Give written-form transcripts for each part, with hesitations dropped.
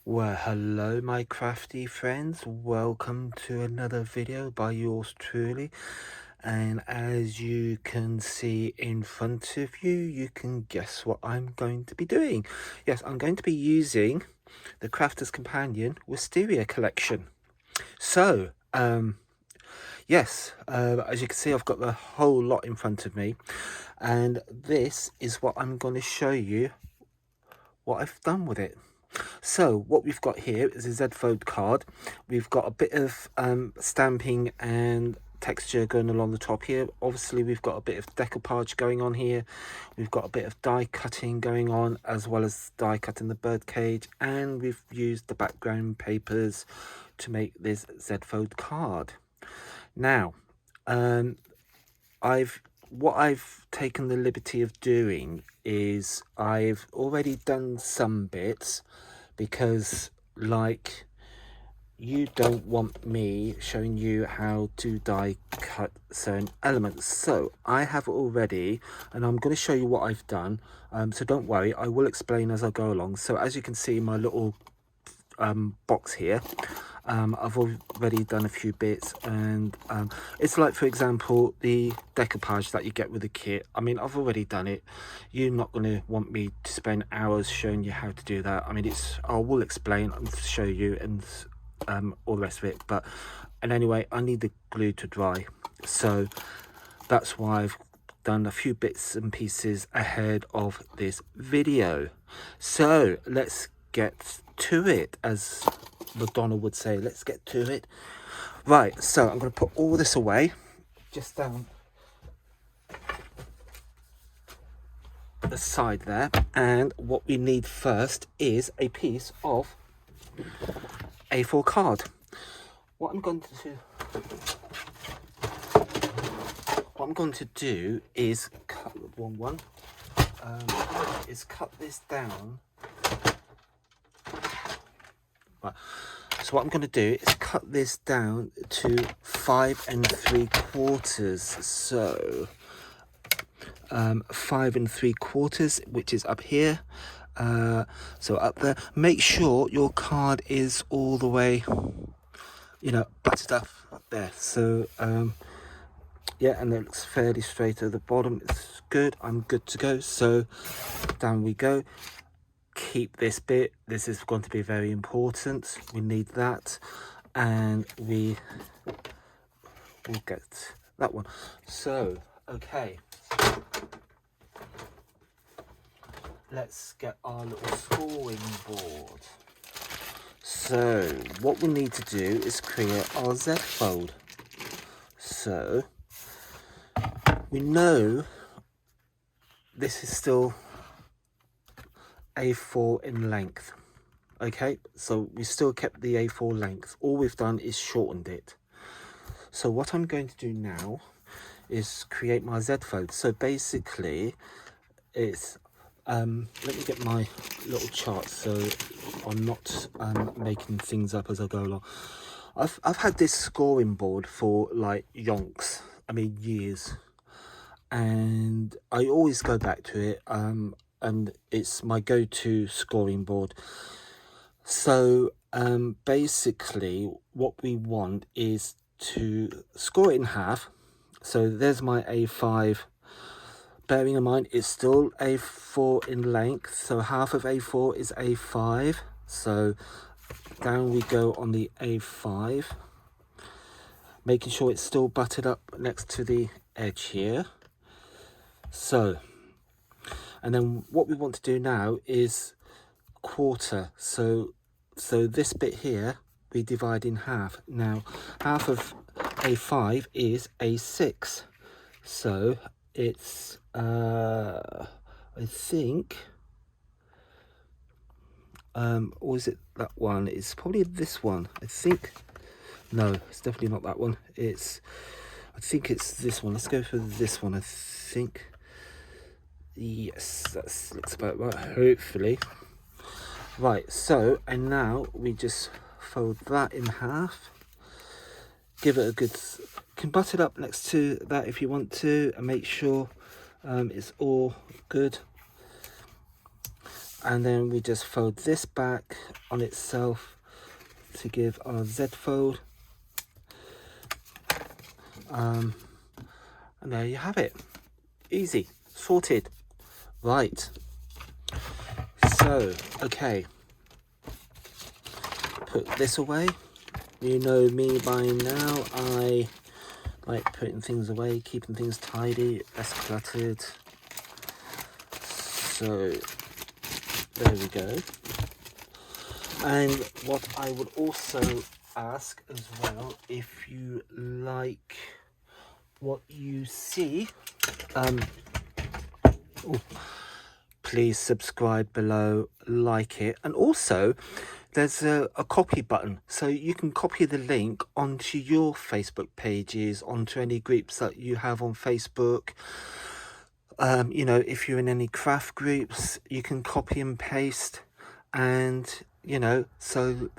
Well, hello my crafty friends, welcome to another video by yours truly. And as you can see in front of you, you can guess what I'm going to be doing. Yes, I'm going to be using the Crafter's Companion Wisteria collection. So, yes, as you can see, I've got the whole lot in front of me, and this is what I'm going to show you what I've done with it. So what we've got here is a Z-fold card. We've got a bit of stamping and texture going along the top here. Obviously we've got a bit of decoupage going on here. We've got a bit of die cutting going on, as well as die cutting the bird cage, and we've used the background papers to make this Z-fold card. Now what I've taken the liberty of doing is I've already done some bits, because like, you don't want me showing you how to die cut certain elements. So I have already, and I'm going to show you what I've done, so don't worry, I will explain as I go along. So as you can see, my little box here, I've already done a few bits, and it's like, for example, the decoupage that you get with the kit. I mean, I've already done it. You're not going to want me to spend hours showing you how to do that. I mean, I will explain and show you, and all the rest of it. And anyway, I need the glue to dry, so that's why I've done a few bits and pieces ahead of this video. So let's get to it, as Madonna would say. Let's get to it. Right, so I'm going to put all this away just down the side there, and what we need first is a piece of A4 card. What I'm going to do is cut the wrong one. Is cut this down. Right. So what I'm going to do is cut this down to 5 3/4. So 5 3/4, which is up here. So up there. Make sure your card is all the way, butted up there. So yeah, and it looks fairly straight at the bottom. It's good. I'm good to go. So down we go. Keep this bit. This is going to be very important. We need that, and we will get that one. So okay, let's get our little scoring board. So what we need to do is create our Z fold. So we know this is still A4 in length. Okay, so we still kept the A4 length. All we've done is shortened it. So what I'm going to do now is create my Z fold. So basically it's let me get my little chart so I'm not making things up as I go along. I've had this scoring board for like yonks, I mean years, and I always go back to it, and it's my go-to scoring board. So basically what we want is to score it in half. So there's my A5, bearing in mind it's still A4 in length, so half of A4 is A5. So down we go on the A5, making sure it's still butted up next to the edge here. So, and then what we want to do now is quarter. So this bit here we divide in half. Now half of A5 is A6, so it's I think or is it that one? It's probably this one, I think. No, it's definitely not that one. I think it's this one. Let's go for this one. I think, yes, that looks about right, hopefully. Right, so, and now we just fold that in half, give it a good, can butt it up next to that if you want to, and make sure it's all good. and then we just fold this back on itself to give our Z fold. And there you have it. Easy, sorted. Right, so okay, put this away. You know me by now, I like putting things away, keeping things tidy, less cluttered. So there we go. And what I would also ask as well, if you like what you see, please subscribe below, like it, and also there's a copy button, so you can copy the link onto your Facebook pages, onto any groups that you have on Facebook. You know, if you're in any craft groups, you can copy and paste, and you know, so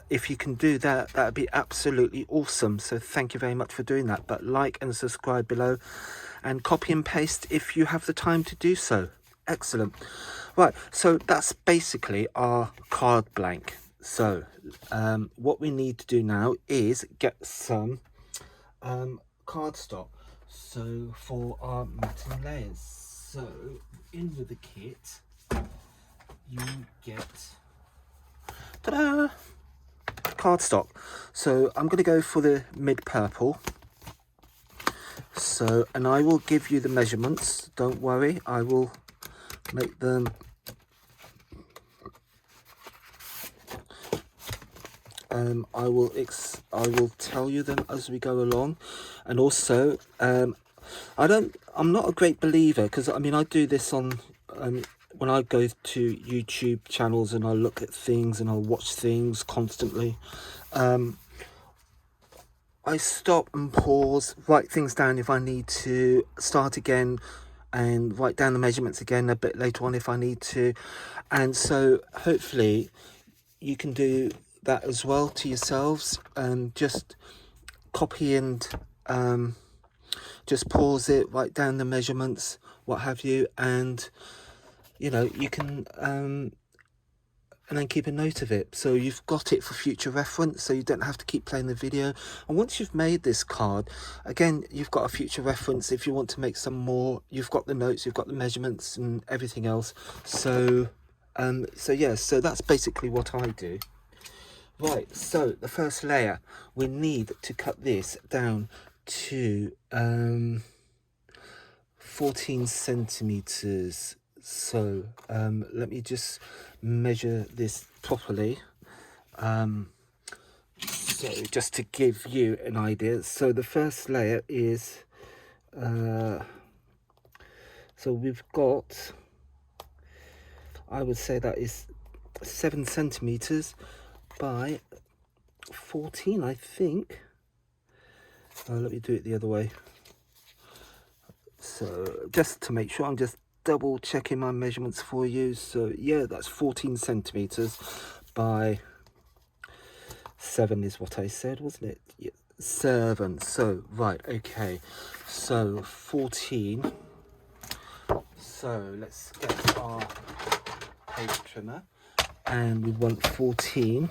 if you can do that, that'd be absolutely awesome. So thank you very much for doing that. But like and subscribe below, and copy and paste if you have the time to do so. Excellent. Right, so that's basically our card blank. So what we need to do now is get some cardstock. So for our matte layers, so in with the kit, you get ta-da, cardstock. So I'm going to go for the mid purple. So, and I will give you the measurements. Don't worry, I will make them. I will tell you them as we go along, and also I'm not a great believer, because I mean I do this on when I go to YouTube channels and I look at things and I watch things constantly. I stop and pause, write things down if I need to, start again and write down the measurements again a bit later on if I need to. And so hopefully you can do that as well to yourselves, and just copy and just pause it, write down the measurements, what have you, and you know, you can and then keep a note of it, so you've got it for future reference, so you don't have to keep playing the video. And once you've made this card, again, you've got a future reference. If you want to make some more, you've got the notes, you've got the measurements and everything else. So so yeah, so that's basically what I do. Right, so the first layer, we need to cut this down to 14 centimeters. So let me just measure this properly, so just to give you an idea. So the first layer is so we've got, I would say that is 7 centimeters by 14, I think. Let me do it the other way. So just to make sure, I'm just double checking my measurements for you. So yeah, that's 14 centimeters by 7 is what I said, wasn't it? Yeah, 7. So right, okay, so 14. So let's get our page trimmer, and we want 14.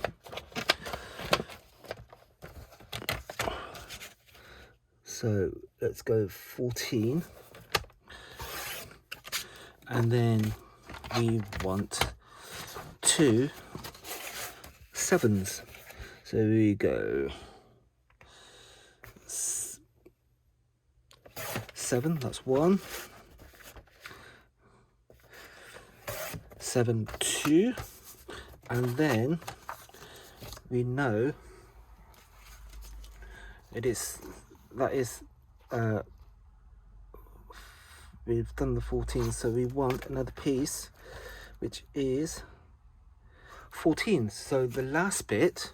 So let's go 14, and then we want 2 7s. So we go 7, that's 1, 7, 2, and then we know it is, that is we've done the 14, so we want another piece which is 14. So the last bit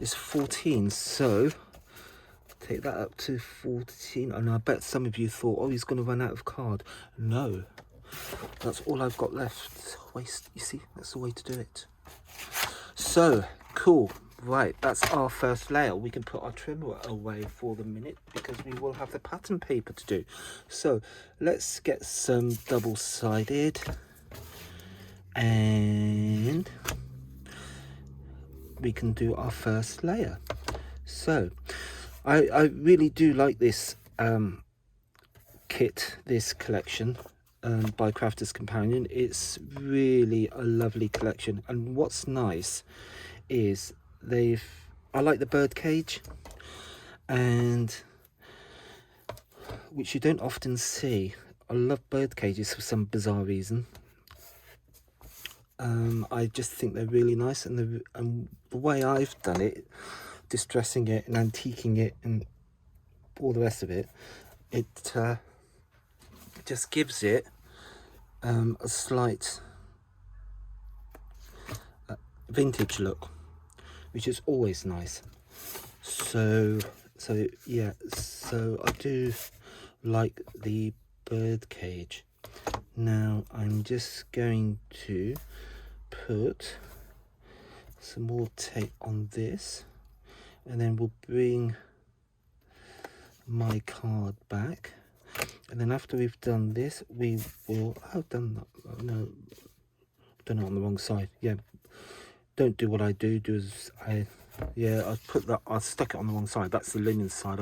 is 14, so take that up to 14. And I bet some of you thought, oh, he's going to run out of card. No, that's all I've got left. Waste, you see, that's the way to do it. So cool. Right, that's our first layer. We can put our trimmer away for the minute because we will have the pattern paper to do. So let's get some double-sided, and we can do our first layer. So I really do like this kit, this collection by Crafter's Companion. It's really a lovely collection, and what's nice is I like the bird cage, and which you don't often see. I love bird cages for some bizarre reason. I just think they're really nice, and the way I've done it, distressing it and antiquing it and all the rest of it, it just gives it a slight vintage look, which is always nice. So yeah, so I do like the bird cage. Now I'm just going to put some more tape on this, and then we'll bring my card back, and then after we've done this, we will I've done that. No, done it on the wrong side. Yeah, don't do what I do. I stuck it on the wrong side. That's the linen side.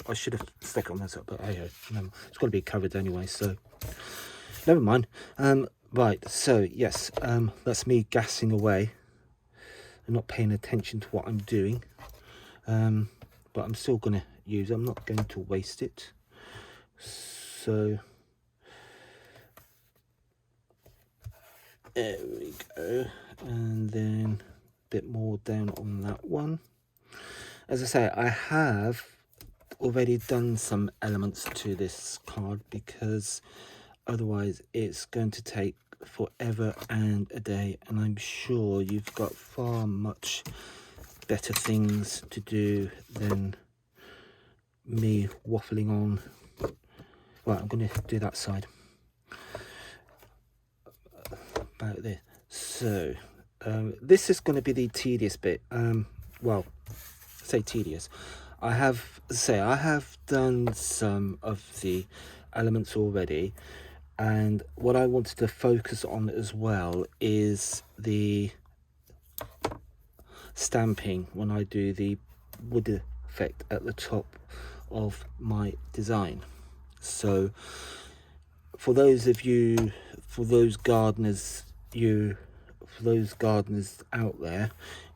I should have stuck it on this side, but hey, no, it's got to be covered anyway, so never mind. Right, so yes, that's me gassing away and not paying attention to what I'm doing, but I'm still gonna use it. I'm not going to waste it. So there we go, and then a bit more down on that one. As I say, I have already done some elements to this card, because otherwise it's going to take forever and a day, and I'm sure you've got far much better things to do than me waffling on. Right, I'm going to do that side about this. So this is going to be the tedious bit. Well, say tedious. I have done some of the elements already, and what I wanted to focus on as well is the stamping when I do the wood effect at the top of my design. So for those gardeners out there,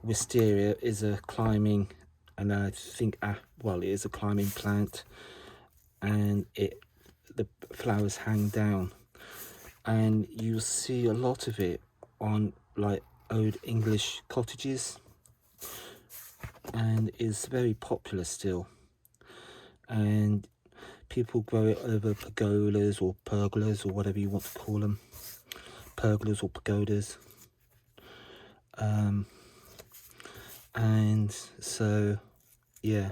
Wisteria is a climbing, and I think well, it is a climbing plant, and the flowers hang down, and you'll see a lot of it on like old English cottages, and is very popular still, and people grow it over pergolas or pergolas or whatever you want to call them, pergolas or pagodas. And so yeah,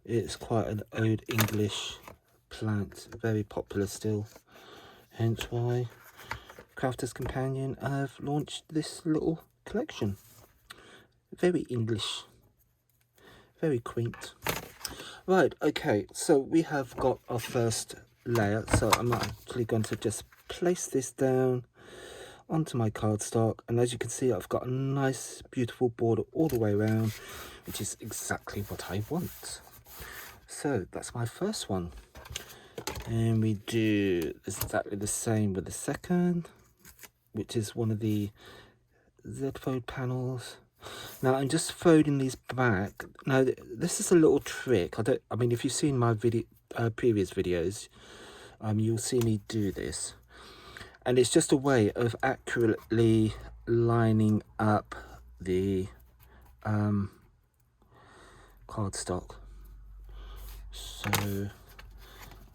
it's quite an old English plant, very popular still, hence why Crafter's Companion have launched this little collection. Very English, very quaint. Right, okay, so we have got our first layer, so I'm actually going to just place this down onto my cardstock, and as you can see, I've got a nice beautiful border all the way around, which is exactly what I want. So that's my first one, and we do exactly the same with the second, which is one of the Z-fold panels. Now I'm just folding these back. Now this is a little trick. I mean, if you've seen my previous videos, you'll see me do this, and it's just a way of accurately lining up the cardstock. So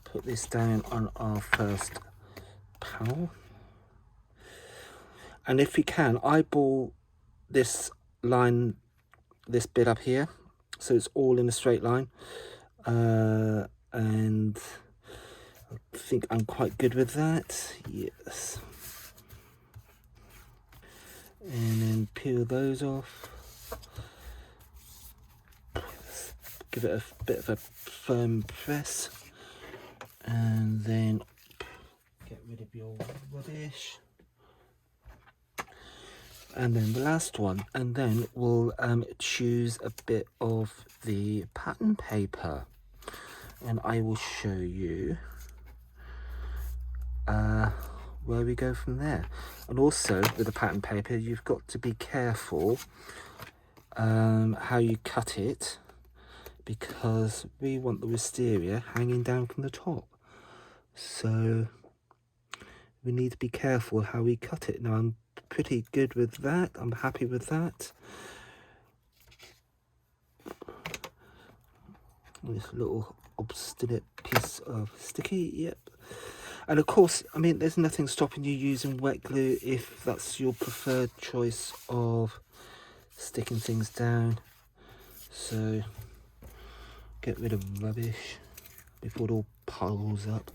put this down on our first panel, and if you can, eyeball this line, this bit up here, so it's all in a straight line, and I think I'm quite good with that. Yes, and then peel those off, give it a bit of a firm press, and then get rid of your rubbish. and then the last one, and then we'll choose a bit of the pattern paper, and I will show you where we go from there. And also with the pattern paper, you've got to be careful how you cut it, because we want the wisteria hanging down from the top, so we need to be careful how we cut it. Now I'm pretty good with that, I'm happy with that. This little obstinate piece of sticky, yep. And of course, I mean, there's nothing stopping you using wet glue if that's your preferred choice of sticking things down. So get rid of rubbish before it all piles up.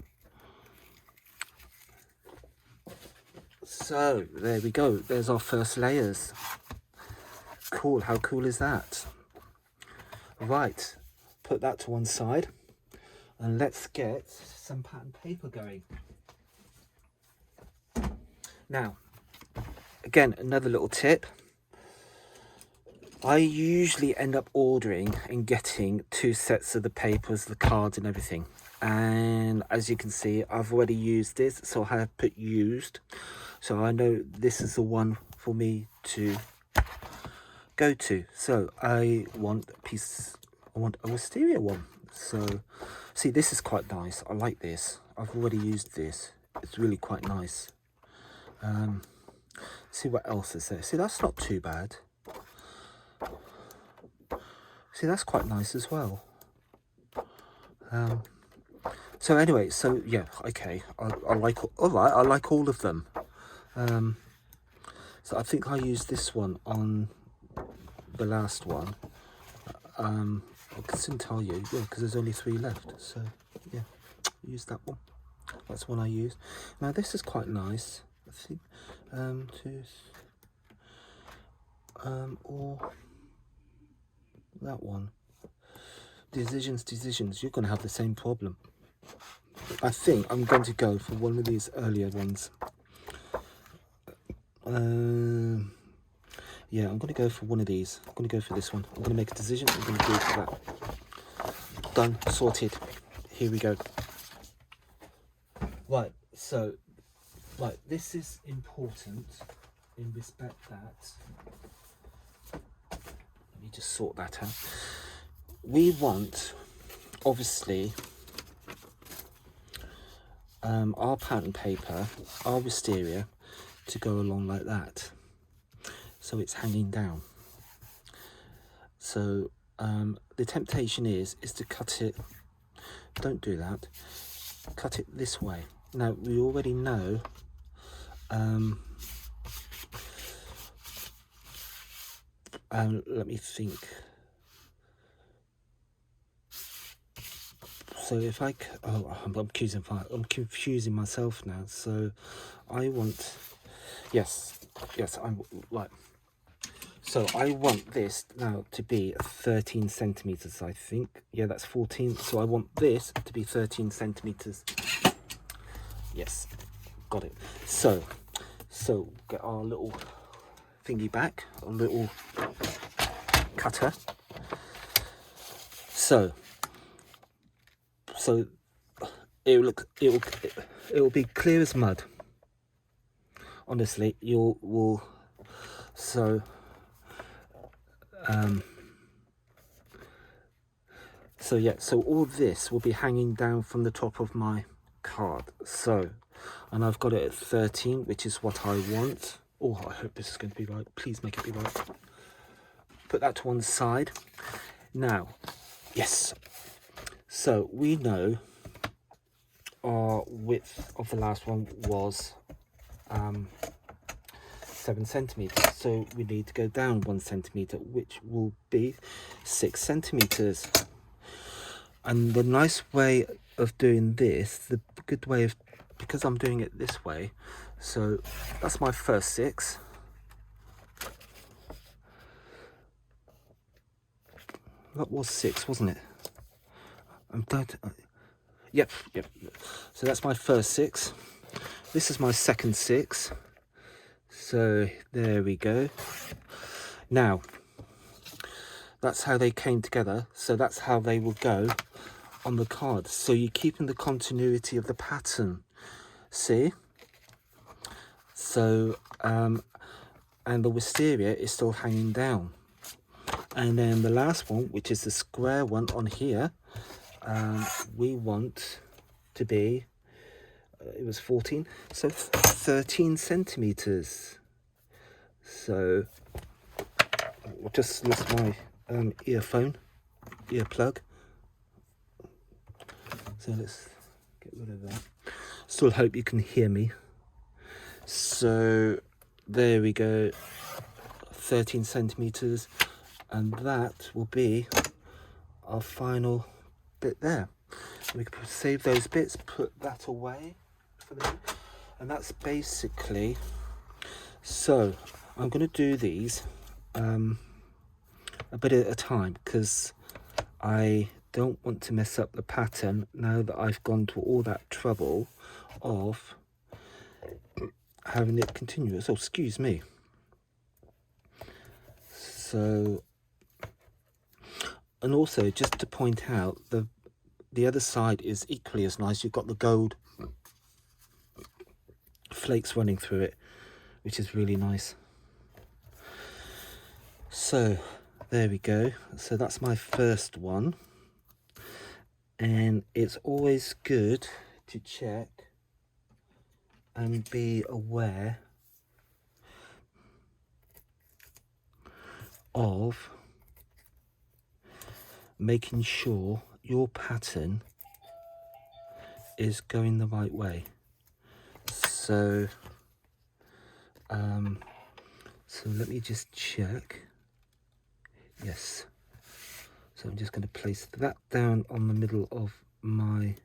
So there we go, there's our first layers. Cool, how cool is that? Right, put that to one side and let's get some pattern paper going. Now, again, another little tip. I usually end up ordering and getting 2 sets of the papers, the cards and everything. And as you can see, I've already used this, so I have put used. So I know this is the one for me to go to. So I want a wisteria one. So see, this is quite nice. I like this. I've already used this. It's really quite nice. See what else is there. See, that's not too bad. See, that's quite nice as well. So anyway, so yeah, okay. I like, all right, I like all of them. So I think I used this one on the last one. I can soon tell you, yeah, because there's only 3 left. So yeah, use that one. That's one I used. Now this is quite nice. I think, or that one. Decisions. You're going to have the same problem. I think I'm going to go for one of these earlier ones. Yeah, I'm going to go for one of these. I'm going to go for this one. I'm going to make a decision. I'm going to go for that. Done. Sorted. Here we go. Right, so, right, this is important in respect that, let me just sort that out. We want, obviously, our pattern paper, our wisteria, to go along like that, so it's hanging down. So the temptation is to cut it, don't do that, cut it this way. Now we already know let me think. So if I, I'm confusing myself now. So I want, yes, I'm right. So I want this now to be 13 centimeters, I think. Yeah, that's 14. So I want this to be 13 centimeters. Yes, got it. So get our little thingy back, a little cutter. So it will be clear as mud. Honestly, so yeah, so all this will be hanging down from the top of my card. So, and I've got it at 13, which is what I want. Oh, I hope this is going to be right. Please make it be right. Put that to one side. Now, yes. So we know our width of the last one was 7 centimeters. So we need to go down 1 centimeter, which will be 6 centimeters. And the nice way of doing this, the good way of, because I'm doing it this way, so that's my first 6. That was 6, wasn't it? Yep. So that's my first 6. This is my second 6. So there we go. Now, that's how they came together. So that's how they will go on the card. So you're keeping the continuity of the pattern. See? So, and the wisteria is still hanging down. And then the last one, which is the square one on here, we want to be, it was 14, so 13 centimeters. So I just lost my earplug. So let's get rid of that. Still hope you can hear me. So there we go, 13 centimeters, and that will be our final bit there. We can save those bits, put that away for the minute, and that's basically. So I'm going to do these a bit at a time because I don't want to mess up the pattern now that I've gone to all that trouble of having it continuous. Oh, excuse me. So, and also just to point out, the other side is equally as nice. You've got the gold flakes running through it, which is really nice. So there we go. So that's my first one, and it's always good to check and be aware of making sure your pattern is going the right way. So so let me just check. Yes, so I'm just going to place that down on the middle of my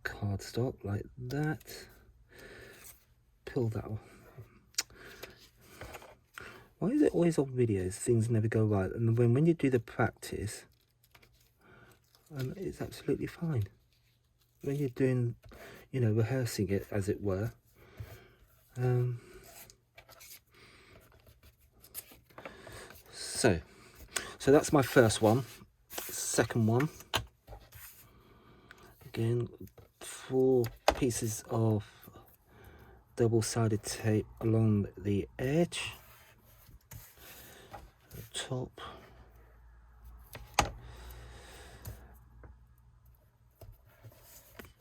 cardstock like that. Pull that off. Why is it always on videos things never go right, and when you do the practice it's absolutely fine? When you're doing, you know, rehearsing it as it were, so that's my first one. Second one, again, 4 pieces of double-sided tape along the edge, the top,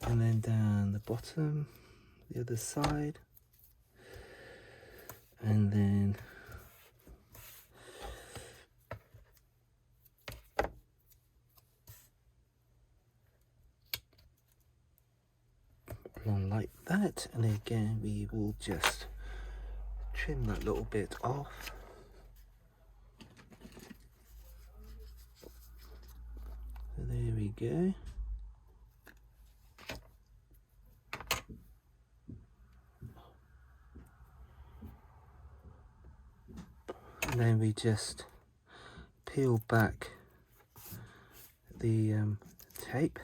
and then down the bottom, the other side, and then along like that. And again, we will just trim that little bit off. So there we go. And then we just peel back the tape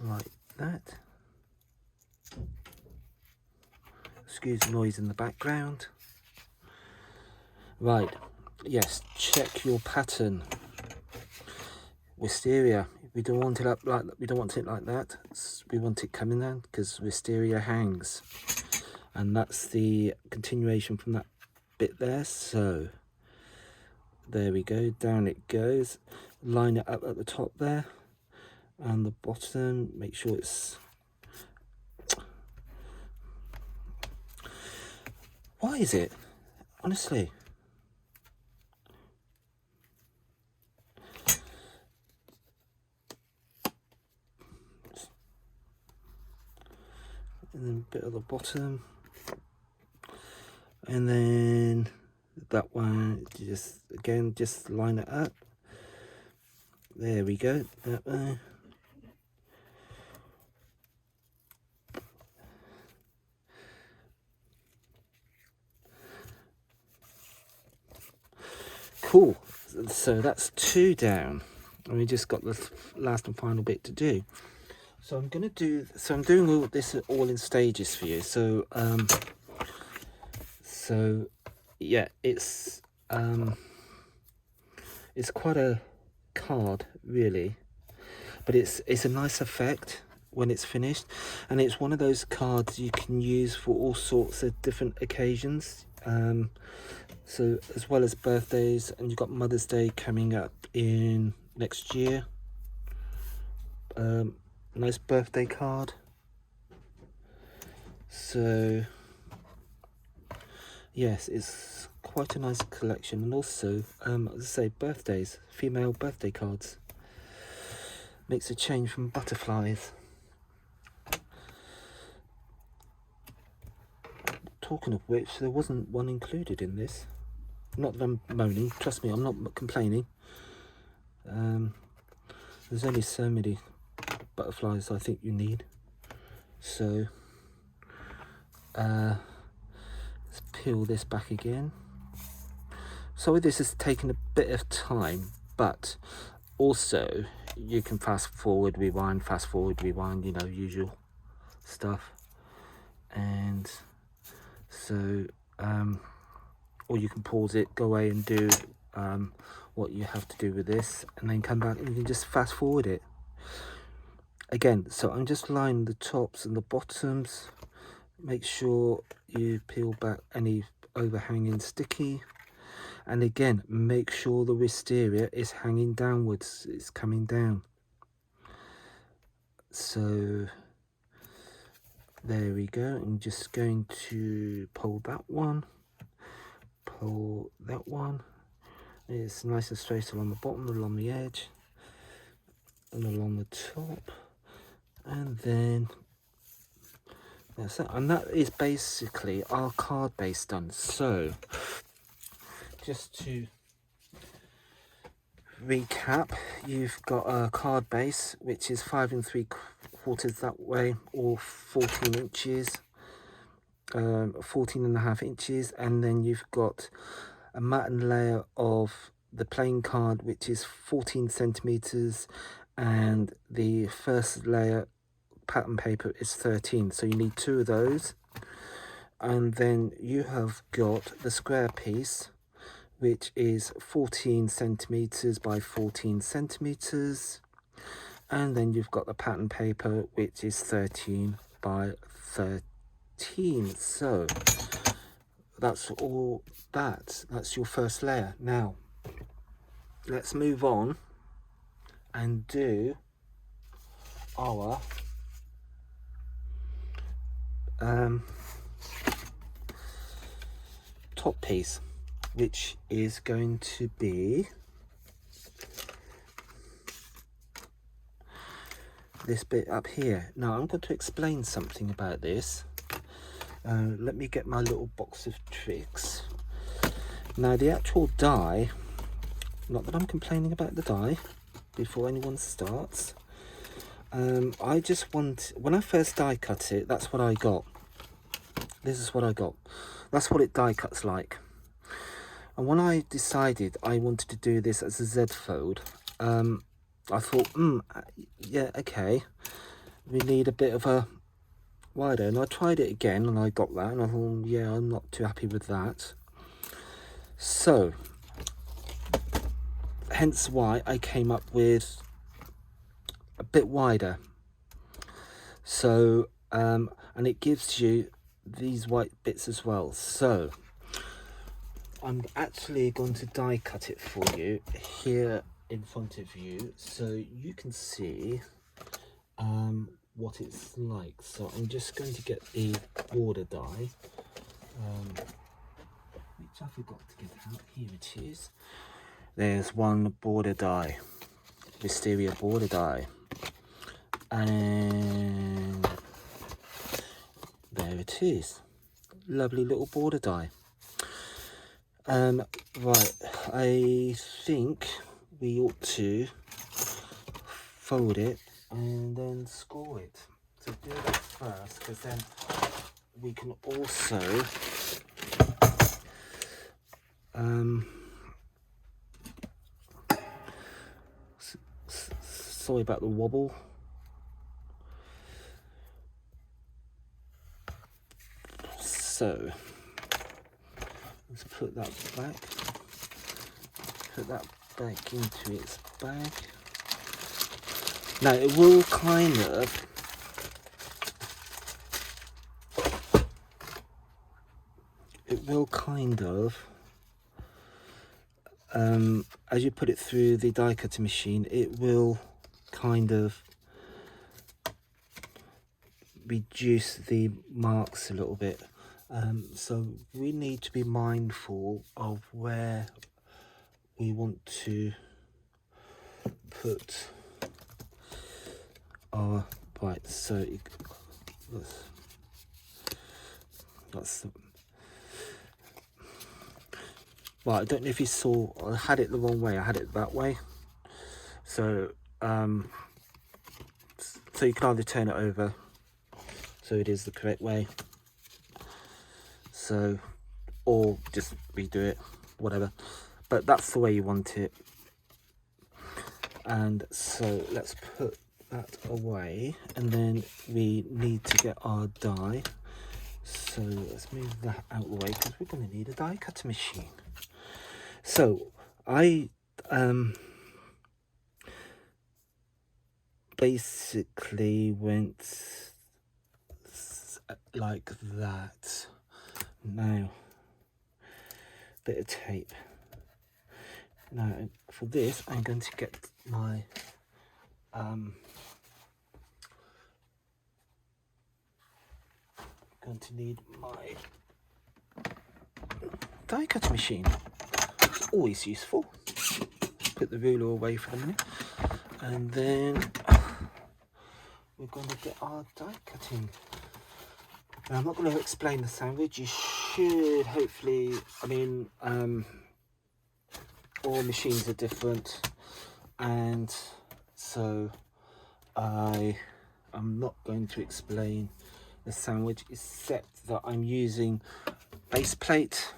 like that. Excuse the noise in the background. Right, yes, check your pattern. Wisteria, we don't want it up like that. We don't want it like that. We want it coming down because wisteria hangs, and that's the continuation from that bit there. So there we go, down it goes. Line it up at the top there, and the bottom, make sure it's, why is it, honestly, and then a bit at the bottom, and then that one, just again, just line it up. There we go, that way. Cool, so that's 2 down. and we just got the last and final bit to do. So I'm doing all this all in stages for you. So yeah, it's quite a card really, but it's a nice effect when it's finished, and it's one of those cards you can use for all sorts of different occasions. So as well as birthdays, and you've got Mother's Day coming up in next year. Nice birthday card. So yes, it's quite a nice collection, and also as I say, birthdays, female birthday cards. Makes a change from butterflies. Talking of which, there wasn't one included in this. Not that I'm moaning, trust me, I'm not complaining. There's only so many butterflies I think you need. So let's peel this back again. Sorry this has taken a bit of time, but also you can fast forward, rewind, you know, usual stuff. And so or you can pause it, go away and do what you have to do with this, and then come back and you can just fast forward it again. So I'm just lining the tops and the bottoms. Make sure you peel back any overhanging sticky, and again make sure the wisteria is hanging downwards, it's coming down. So there we go. I'm just going to pull that one, pull that one. It's nice and straight along the bottom, along the edge, and along the top, and then that's it. And that is basically our card base done. So just to recap, you've got a card base which is 5 3/4 that way, or 14 inches, 14.5 inches, and then you've got a matten layer of the plain card which is 14 centimeters, and the first layer pattern paper is 13, so you need 2 of those. And then you have got the square piece which is 14 centimeters by 14 centimeters, and then you've got the pattern paper which is 13 by 13. So that's all that's your first layer. Now let's move on and do our top piece, which is going to be this bit up here. Now I'm going to explain something about this. Let me get my little box of tricks. Now the actual die, not that I'm complaining about the die before anyone starts, I just want, when I first die cut it, that's what I got. This is what I got. That's what it die cuts like. And when I decided I wanted to do this as a Z fold, I thought, yeah, okay, we need a bit of a wider. And I tried it again and I got that, and I thought, yeah, I'm not too happy with that. So hence why I came up with a bit wider. So and it gives you these white bits as well. So I'm actually going to die cut it for you here in front of you, so you can see what it's like. So I'm just going to get the border die, which I forgot to get out. Here it is. There's one border die, Wisteria border die, and there it is. Lovely little border die. Right, I think we ought to fold it and then score it. So do that first, because then we can also sorry about the wobble. So let's put that back. Put that back into its bag. Now it will kind of as you put it through the die cutting machine, it will kind of reduce the marks a little bit. So we need to be mindful of where we want to put our right. So that's well, I don't know if you saw, I had it the wrong way. I had it that way. So so you can either turn it over so it is the correct way, so, or just redo it, whatever, but that's the way you want it. And so let's put that away, and then we need to get our die. So let's move that out of the way because we're going to need a die cutter machine. So I basically went like that. Now, bit of tape. Now for this, I'm going to get my going to need my die cutter machine. It's always useful. Put the ruler away for a minute, and then we're going to get our die cutting. Now, I'm not going to explain the sandwich. You should hopefully, I mean, all machines are different, and so I'm not going to explain the sandwich, except that I'm using base plate,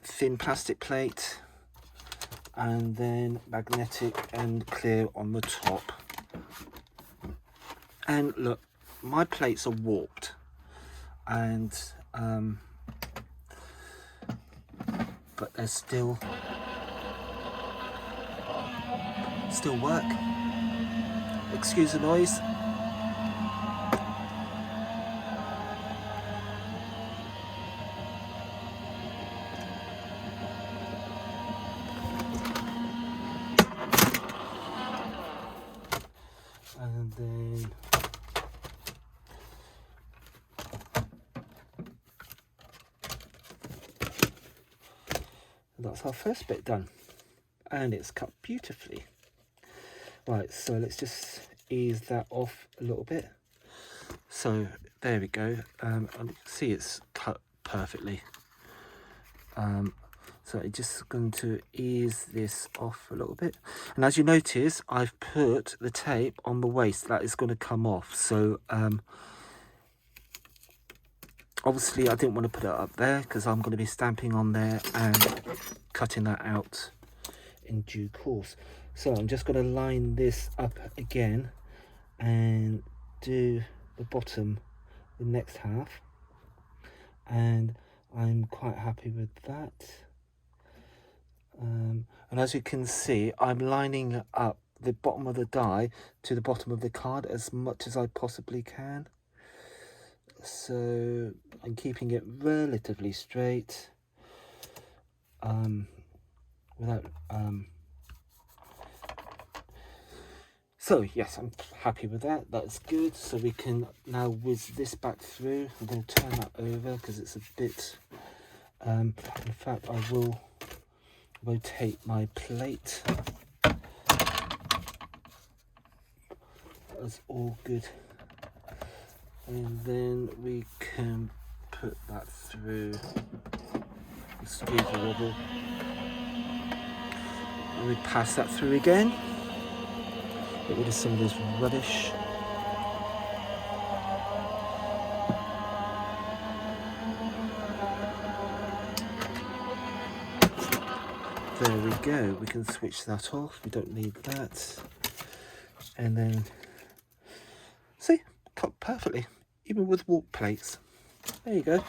thin plastic plate, and then magnetic and clear on the top. And look, my plates are warped, and but they still work. Excuse the noise. And then that's our first bit done, and it's cut beautifully. Right, so let's just ease that off a little bit. So there we go. And you can see it's cut perfectly. So I'm just going to ease this off a little bit. And as you notice, I've put the tape on the waste. That is going to come off. So obviously I didn't want to put it up there because I'm going to be stamping on there and cutting that out in due course. So I'm just going to line this up again and do the bottom, the next half, and I'm quite happy with that. And as you can see, I'm lining up the bottom of the die to the bottom of the card as much as I possibly can. So I'm keeping it relatively straight, without so yes, I'm happy with that. That's good. So we can now whiz this back through. I'm going to turn that over because it's a bit in fact I will rotate my plate. That's all good. And then we can put that through. Excuse the wobble. And we pass that through again. Get rid of some of this rubbish. There we go. We can switch that off. We don't need that. And then, see, cut perfectly, even with warp plates. There you go.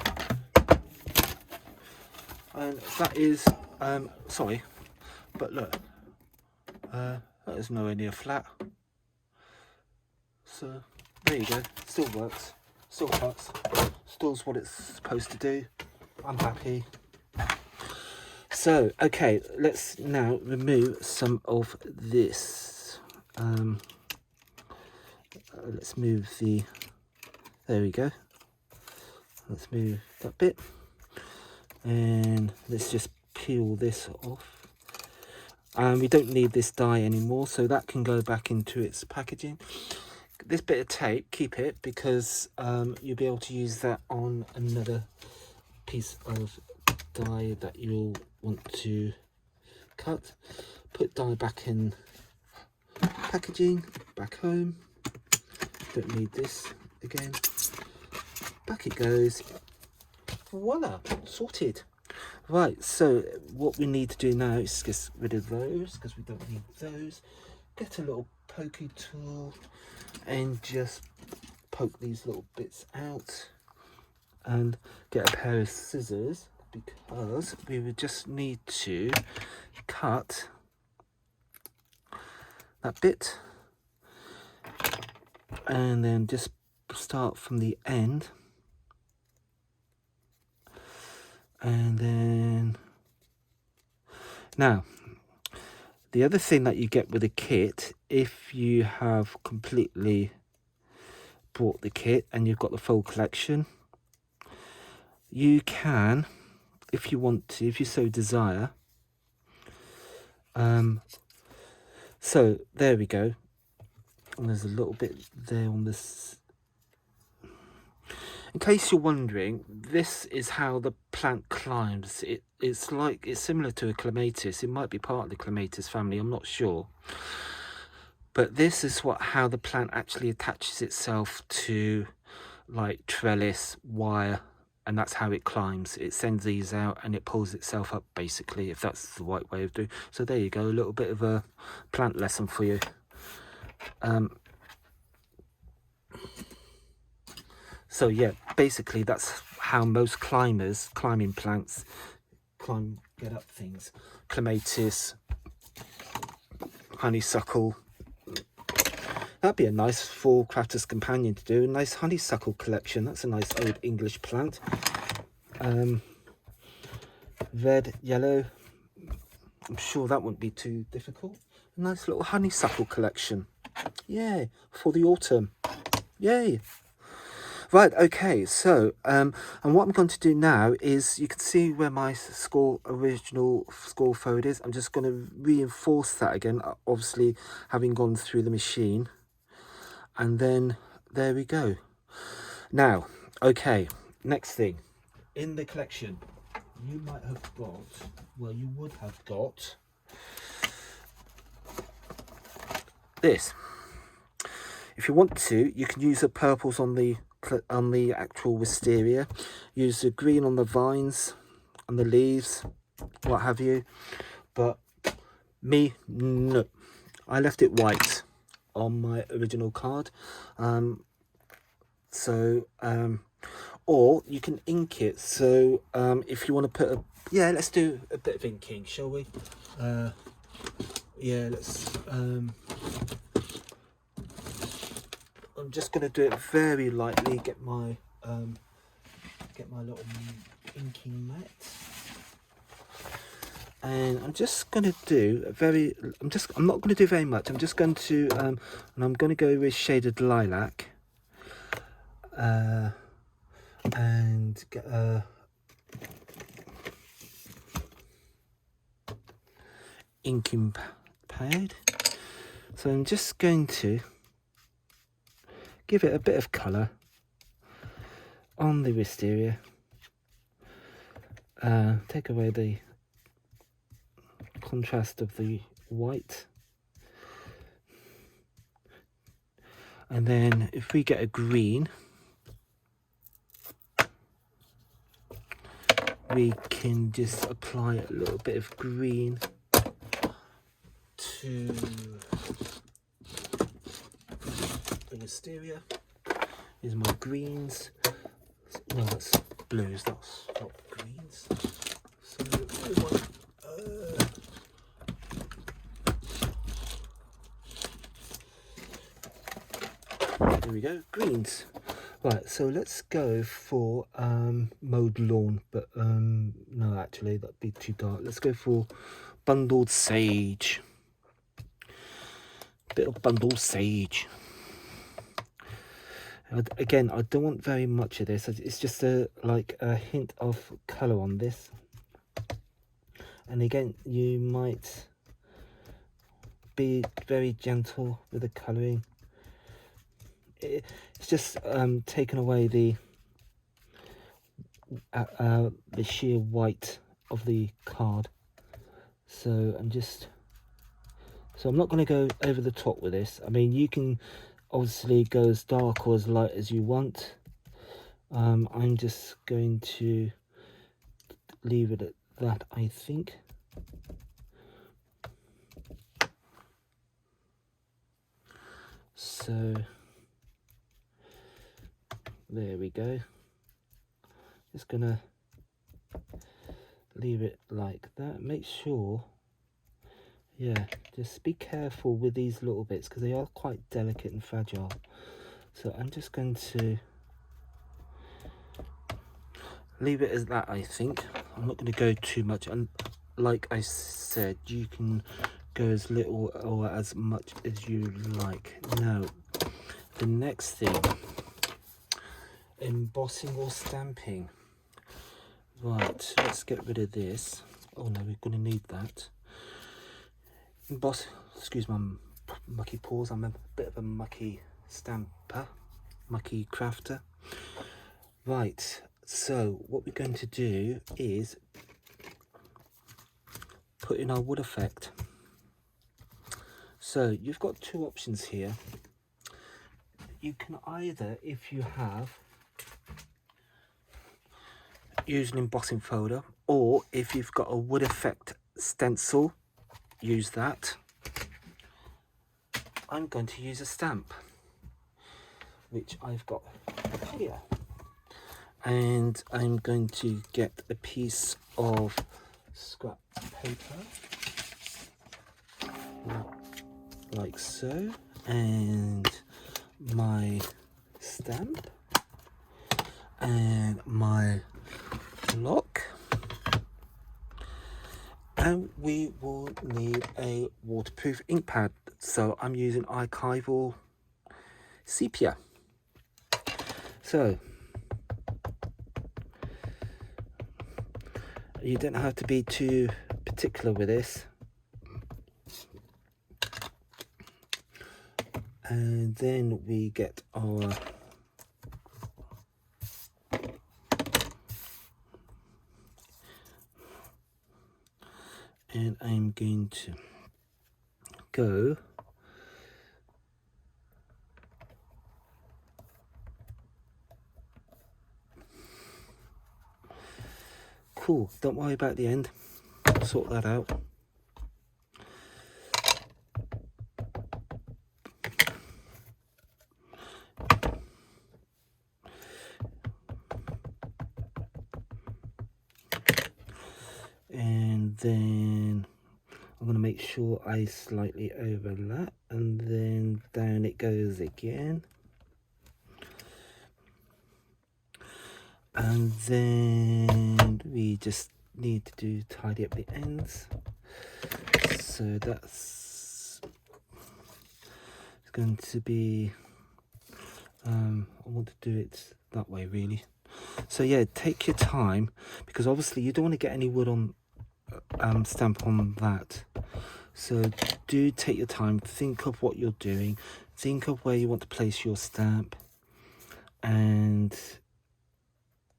And that is, sorry, but look, that is nowhere near flat. So there you go, still works, still cuts, still's what it's supposed to do. I'm happy. So, okay, let's now remove some of this. Let's move the, there we go. Let's move that bit. And let's just peel this off. And we don't need this die anymore, so that can go back into its packaging. This bit of tape, keep it, because you'll be able to use that on another piece of die that you'll want to cut. Put die back in packaging, back home. Don't need this again. Back it goes. Voila, sorted. Right, so what we need to do now is get rid of those, because we don't need those. Get a little pokey tool and just poke these little bits out, and get a pair of scissors, because we would just need to cut that bit, and then just start from the end, and then now the other thing that you get with a kit, if you have completely bought the kit and you've got the full collection, you can, if you want to, if you so desire, so there we go, and there's a little bit there on this. In case you're wondering, this is how the plant climbs. It's similar to a clematis. It might be part of the clematis family, I'm not sure. But this is how the plant actually attaches itself to, like, trellis, wire, and that's how it climbs. It sends these out and it pulls itself up, basically, if that's the right way of doing. So there you go, a little bit of a plant lesson for you. So yeah, basically that's how most climbing plants get up things. Clematis, honeysuckle. That'd be a nice for crafter's companion to do. A nice honeysuckle collection. That's a nice old English plant. Red, yellow. I'm sure that wouldn't be too difficult. A nice little honeysuckle collection. Yay, for the autumn. Yay. Right, okay, so, and what I'm going to do now is, you can see where my original score fold is. I'm just going to reinforce that again, obviously having gone through the machine. And then, there we go. Now, okay, next thing. In the collection, you might have got, well, you would have got this. If you want to, you can use the purples on the actual wisteria, use the green on the vines and the leaves, what have you, but me, no, I left it white on my original card. Or you can ink it, so if you want to put yeah, let's do a bit of inking, shall we? Yeah, let's I'm just going to do it very lightly, get my little inking mat, and I'm just going to do I'm not going to do very much. I'm just going to and I'm going to go with shaded lilac, and get a inking pad. So I'm just going to give it a bit of colour on the wisteria. Take away the contrast of the white. And then if we get a green, we can just apply a little bit of green to Wisteria. Here's my greens. No, that's blues, that's not greens. So there we go, greens. Right, so let's go for mowed lawn, but no, actually that'd be too dark. Let's go for bundled sage. Bit of bundled sage. Again, I don't want very much of this. It's just like a hint of colour on this. And again, you might be very gentle with the colouring. It's just taken away the sheer white of the card. So I'm not going to go over the top with this. I mean, you can obviously go as dark or as light as you want. I'm just going to leave it at that, I think. So there we go. Just gonna leave it like that. Make sure, yeah, just be careful with these little bits because they are quite delicate and fragile. So I'm just going to leave it as that, I think. I'm not going to go too much, and like I said, you can go as little or as much as you like. Now, the next thing, embossing or stamping. Right, let's get rid of this. Oh no, we're going to need that. Emboss, excuse my mucky paws, I'm a bit of a mucky stamper, mucky crafter. Right, so what we're going to do is put in our wood effect. So you've got two options here. You can either, if you have, use an embossing folder, or if you've got a wood effect stencil, use that. I'm going to use a stamp, which I've got here. And I'm going to get a piece of scrap paper, like so, and my stamp, and my block, and we will need a waterproof ink pad. So I'm using archival sepia. So you don't have to be too particular with this. And then we get our and I'm going to go cool, don't worry about the end, sort that out. And then I'm going to make sure I slightly overlap, and then down it goes again. And then we just need to tidy up the ends. So that's going to be, I want to do it that way really. So yeah, take your time, because obviously you don't want to get any wood on stamp on that. So do take your time, think of what you're doing, think of where you want to place your stamp, and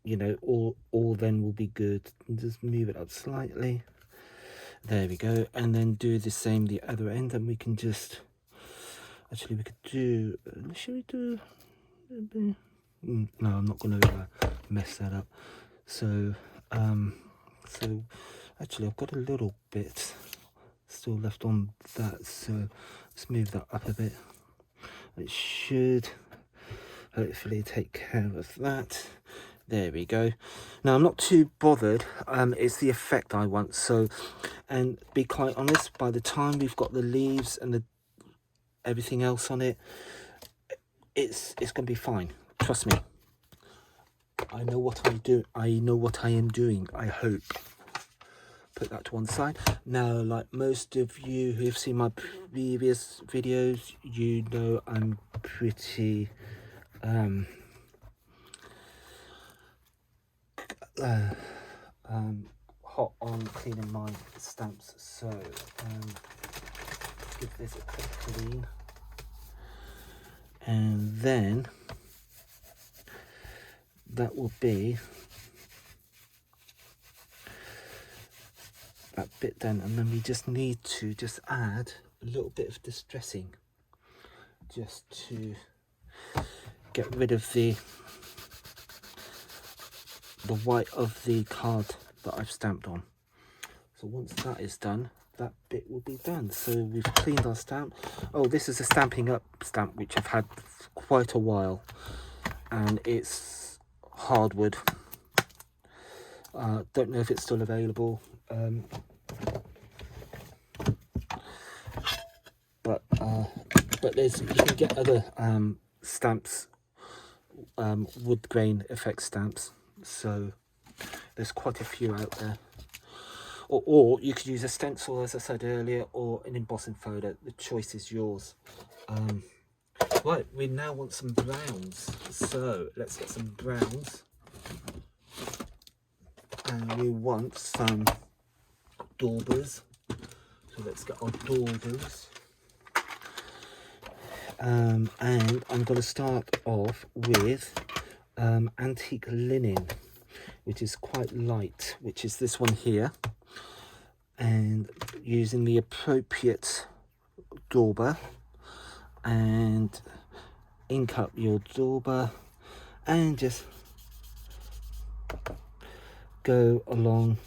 you know, all then will be good. And just move it up slightly. There we go. And then do the same the other end, and we can just, actually we could do, should we do, no, I'm not going to mess that up. So so actually I've got a little bit still left on that, so let's move that up a bit. It should hopefully take care of that. There we go. Now I'm not too bothered, it's the effect I want. So, and be quite honest, by the time we've got the leaves and the everything else on it, it's gonna be fine, trust me. I know what I do. I know what I am doing, I hope. Put that to one side. Now, like most of you who have seen my previous videos, you know I'm pretty hot on cleaning my stamps. So give this a quick clean, and then that will be that bit done. And then we just need to just add a little bit of distressing just to get rid of the white of the card that I've stamped on. So once that is done, that bit will be done. So we've cleaned our stamp. Oh, this is a Stamping Up stamp which I've had for quite a while, and it's hardwood. Don't know if it's still available, but there's, you can get other stamps, wood grain effect stamps. So there's quite a few out there. Or you could use a stencil, as I said earlier, or an embossing folder. The choice is yours. Right, we now want some browns. So let's get some browns. And we want some daubers. So let's get our daubers. And I'm going to start off with antique linen, which is quite light, which is this one here. And using the appropriate dauber, and ink up your dauber and just go along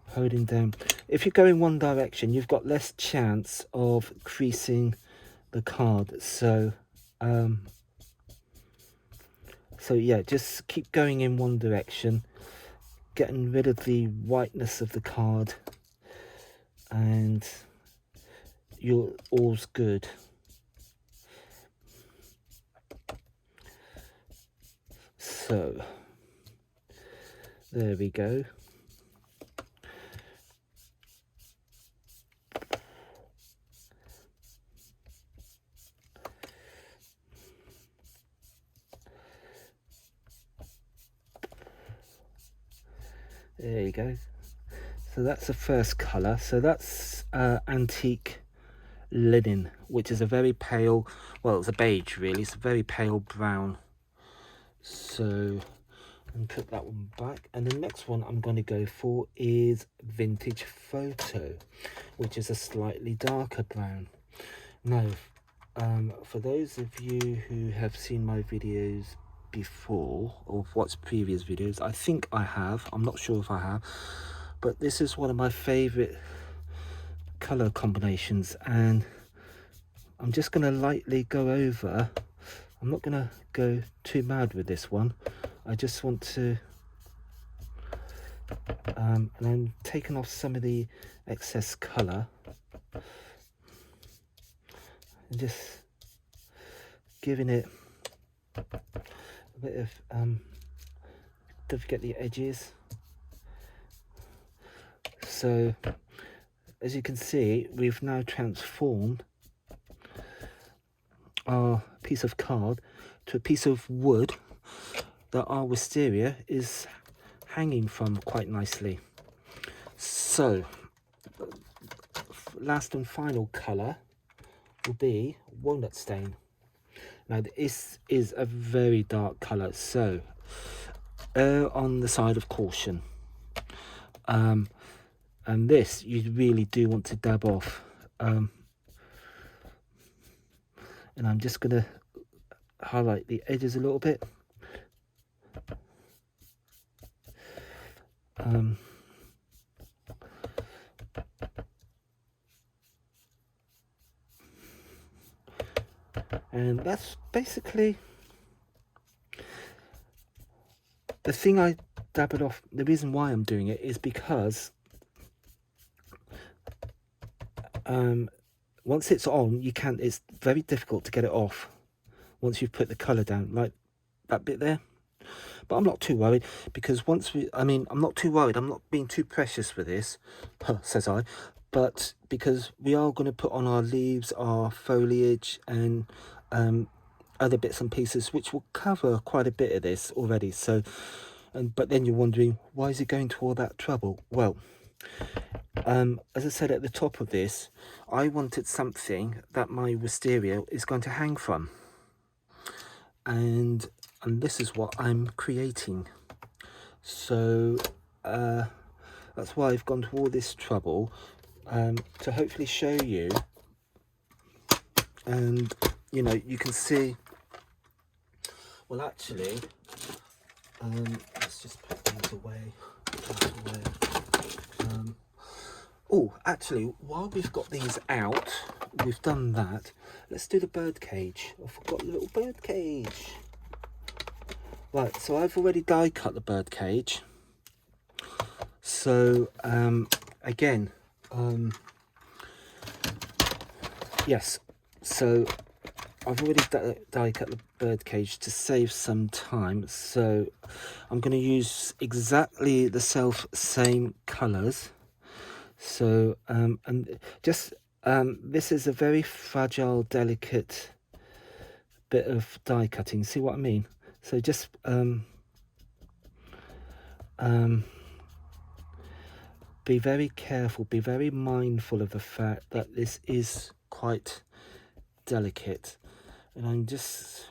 holding down. If you go in one direction, you've got less chance of creasing the card. So yeah, just keep going in one direction, getting rid of the whiteness of the card, and you're all's good. So there we go. There you go. So that's the first colour. So that's antique linen, which is a very pale, well, it's a beige really, it's a very pale brown. So and put that one back, and the next one I'm going to go for is Vintage Photo, which is a slightly darker brown. Now for those of you who have seen my videos before, or watched previous videos, I think I have, I'm not sure if I have, but this is one of my favorite color combinations, and I'm just going to lightly go over. I'm not going to go too mad with this one. I just want to and I'm taking off some of the excess color and just giving it a bit of don't forget the edges. So as you can see, we've now transformed our piece of card to a piece of wood that our wisteria is hanging from quite nicely. So last and final colour will be Walnut Stain. Now this is a very dark colour, so err on the side of caution. And this you really do want to dab off. And I'm just going to highlight the edges a little bit. And that's basically the thing. I dab it off. The reason why I'm doing it is because once it's on, it's very difficult to get it off once you've put the colour down, like that bit there. But I'm not too worried, because I'm not too worried, I'm not being too precious with this, says I, but because we are going to put on our leaves, our foliage, and other bits and pieces, which will cover quite a bit of this already. So, but then you're wondering, why is he going to all that trouble? Well, as I said at the top of this, I wanted something that my wisteria is going to hang from. And this is what I'm creating. So that's why I've gone to all this trouble to hopefully show you. And you know, you can see, well actually, let's just put these away. Oh, actually, while we've got these out, we've done that, let's do the bird cage. I forgot the little bird cage. Right, so I've already die cut the bird cage. So again, yes, so I've already die cut the bird cage to save some time. So I'm going to use exactly the same colours. So and just this is a very fragile, delicate bit of die cutting. See what I mean? So just be very careful, be very mindful of the fact that this is quite delicate. And I'm just,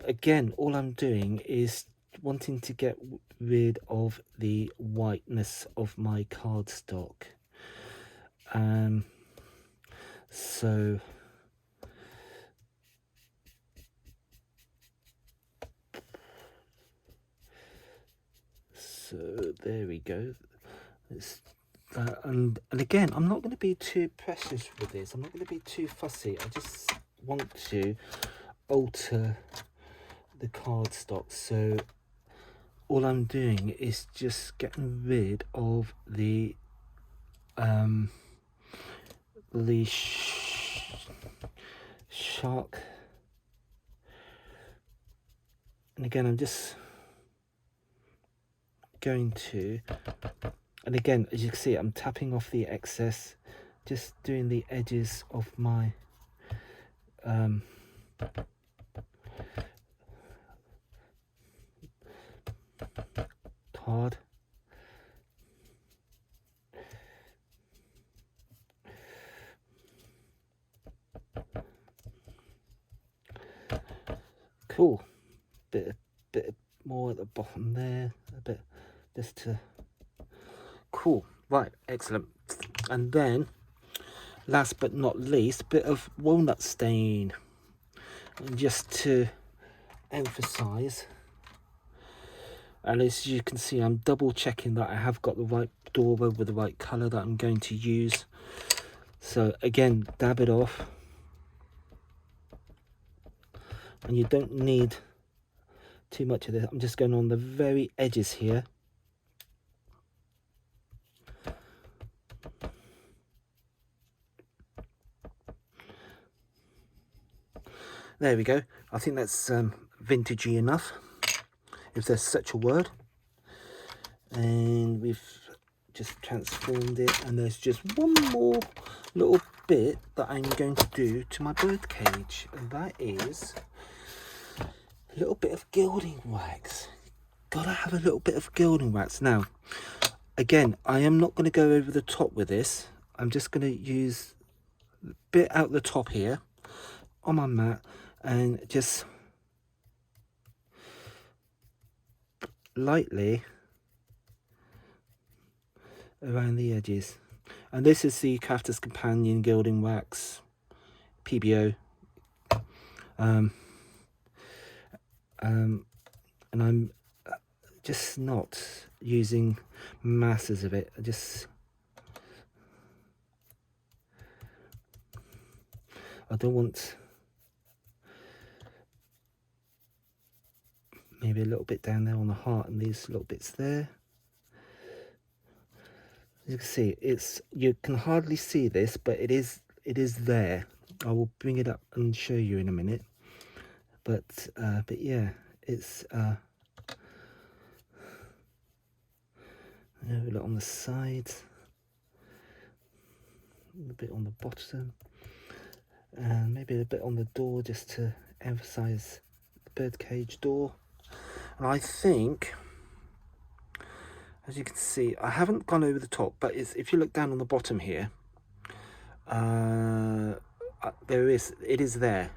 again, all I'm doing is wanting to get rid of the whiteness of my cardstock. So there we go. And again, I'm not going to be too precious with this. I'm not going to be too fussy. I just want to alter the cardstock. So all I'm doing is just getting rid of the shark. And again, I'm just going to, and again, as you can see, I'm tapping off the excess, just doing the edges of my card. Cool. Bit more at the bottom there, a bit just to, cool. Right, excellent. And then last but not least, a bit of walnut stain, and just to emphasize. And as you can see, I'm double checking that I have got the right doorway with the right color that I'm going to use. So again, dab it off, and you don't need too much of this. I'm just going on the very edges here. There we go. I think that's vintagey enough, if there's such a word. And we've just transformed it, and there's just one more little bit that I'm going to do to my bird cage, and that is a little bit of gilding wax. Gotta have a little bit of gilding wax. Now again, I am not going to go over the top with this. I'm just going to use a bit out the top here on my mat, and just lightly around the edges. And this is the Crafter's Companion Gilding Wax PBO. And I'm just not using masses of it. I don't want maybe a little bit down there on the heart and these little bits there. As you can see, you can hardly see this, but it is there. I will bring it up and show you in a minute. But yeah, it's a little on the sides, a bit on the bottom, and maybe a bit on the door just to emphasize the birdcage door. And I think, as you can see, I haven't gone over the top, but if you look down on the bottom here, it is there,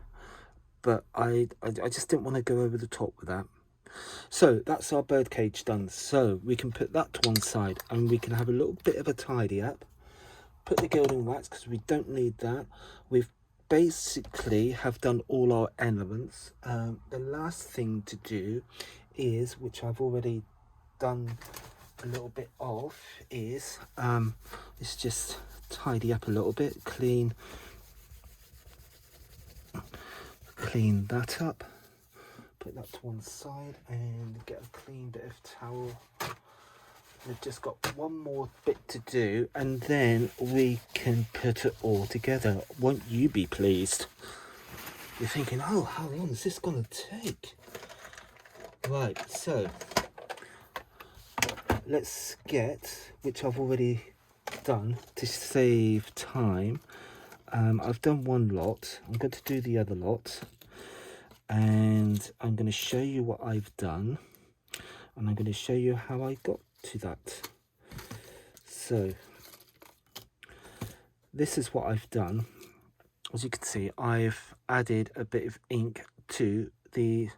but I just didn't want to go over the top with that. So that's our birdcage done. So we can put that to one side and we can have a little bit of a tidy up. Put the gilding wax because we don't need that. We've basically have done all our elements. The last thing to do is, which I've already done a little bit of, is just tidy up a little bit, clean that up, put that to one side and get a clean bit of towel. We've just got one more bit to do and then we can put it all together. Won't you be pleased? You're thinking, oh, how long is this going to take? Right, so let's get, which I've already done to save time. I've done one lot. I'm going to do the other lot and I'm going to show you what I've done and I'm going to show you how I got to that. So this is what I've done. As you can see, I've added a bit of ink to the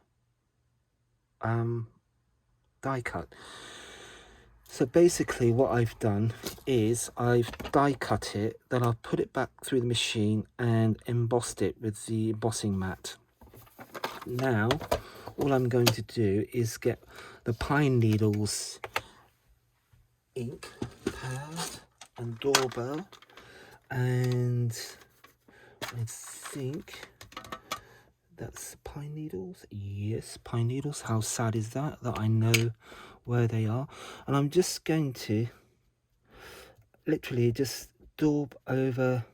die cut. So basically what I've done is I've die cut it, then I've put it back through the machine and embossed it with the embossing mat. Now all I'm going to do is get the pine needles ink pad and doorbell, and I think that's pine needles. Yes, pine needles. How sad is that I know where they are. And I'm just going to literally just daub over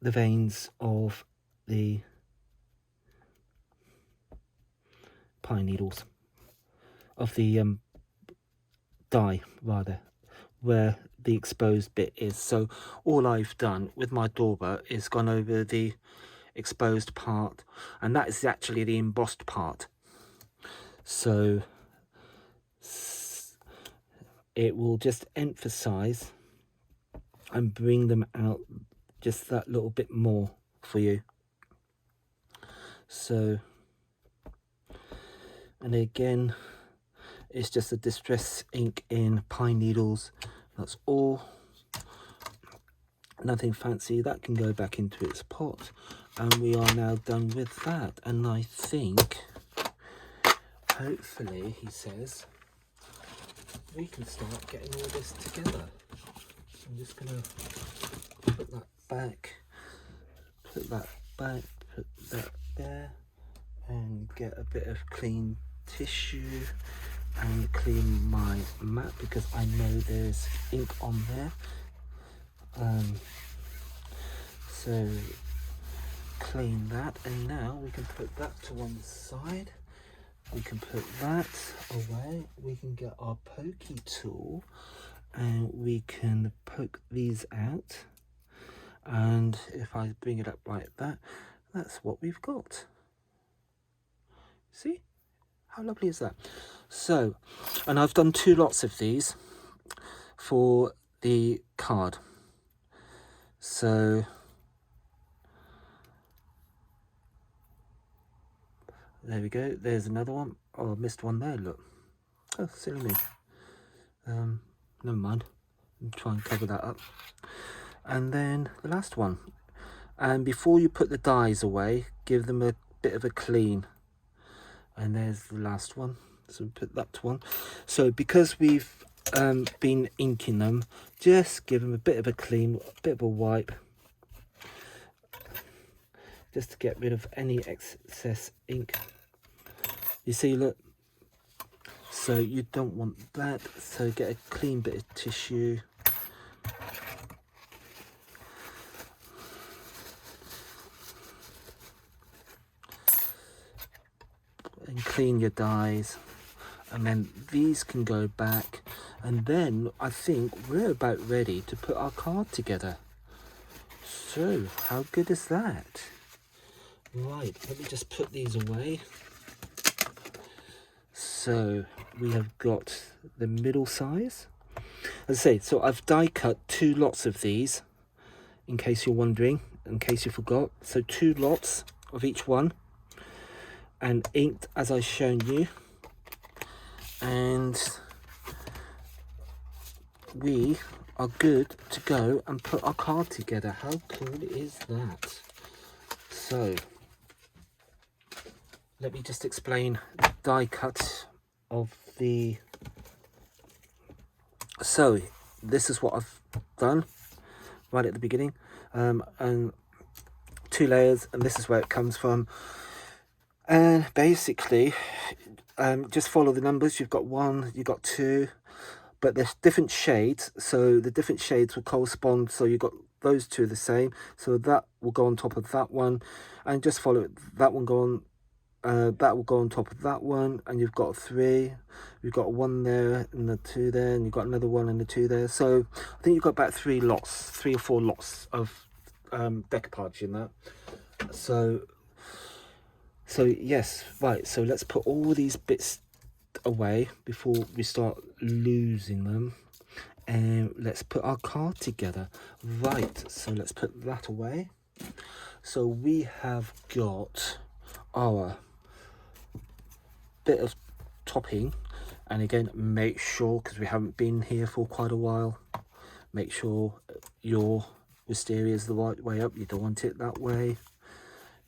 the veins of the pine needles, of the die rather, where the exposed bit is. So all I've done with my dauber is gone over the exposed part, and that is actually the embossed part. So it will just emphasize and bring them out just that little bit more for you. So, and again, it's just a distress ink in pine needles. That's all. Nothing fancy. That can go back into its pot, and we are now done with that. And I think, hopefully, he says, we can start getting all this together. So I'm just gonna put that back, put that there, and get a bit of clean tissue and clean my mat because I know there's ink on there. So clean that, and now we can put that to one side. We can put that away. We can get our pokey tool and we can poke these out, and if I bring it up like that, that's what we've got. See how lovely is that? So, and I've done 2 lots of these for the card. So there we go. There's another one. Oh, I missed one there. Look. Oh, silly me. Never mind. I'll try and cover that up. And then the last one. And before you put the dies away, give them a bit of a clean. And there's the last one. So put that to one. So because we've been inking them, just give them a bit of a clean, a bit of a wipe, just to get rid of any excess ink. You see, look, so you don't want that. So get a clean bit of tissue. And clean your dies. And then these can go back. And then I think we're about ready to put our card together. So how good is that? Right, let me just put these away. So we have got the middle size. As I say, so I've die cut 2 lots of these, in case you're wondering, in case you forgot. So 2 lots of each one, and inked as I've shown you. And we are good to go and put our card together. How cool is that? So let me just explain the die cut of the... So this is what I've done right at the beginning, and 2 layers, and this is where it comes from. And basically just follow the numbers. You've got 1, you've got 2, but there's different shades, so the different shades will correspond. So you've got those 2 the same, so that will go on top of that one, and just follow it. That one go on, that will go on top of that one, and you've got 3, you've got 1 there and the 2 there, and you've got another 1 and the 2 there. So I think you've got about 3 or 4 lots of decoupage in that. So yes, right, so let's put all these bits away before we start losing them, and let's put our card together. Right, so let's put that away. So we have got our bit of topping, and again, make sure, because we haven't been here for quite a while, make sure your wisteria is the right way up. You don't want it that way,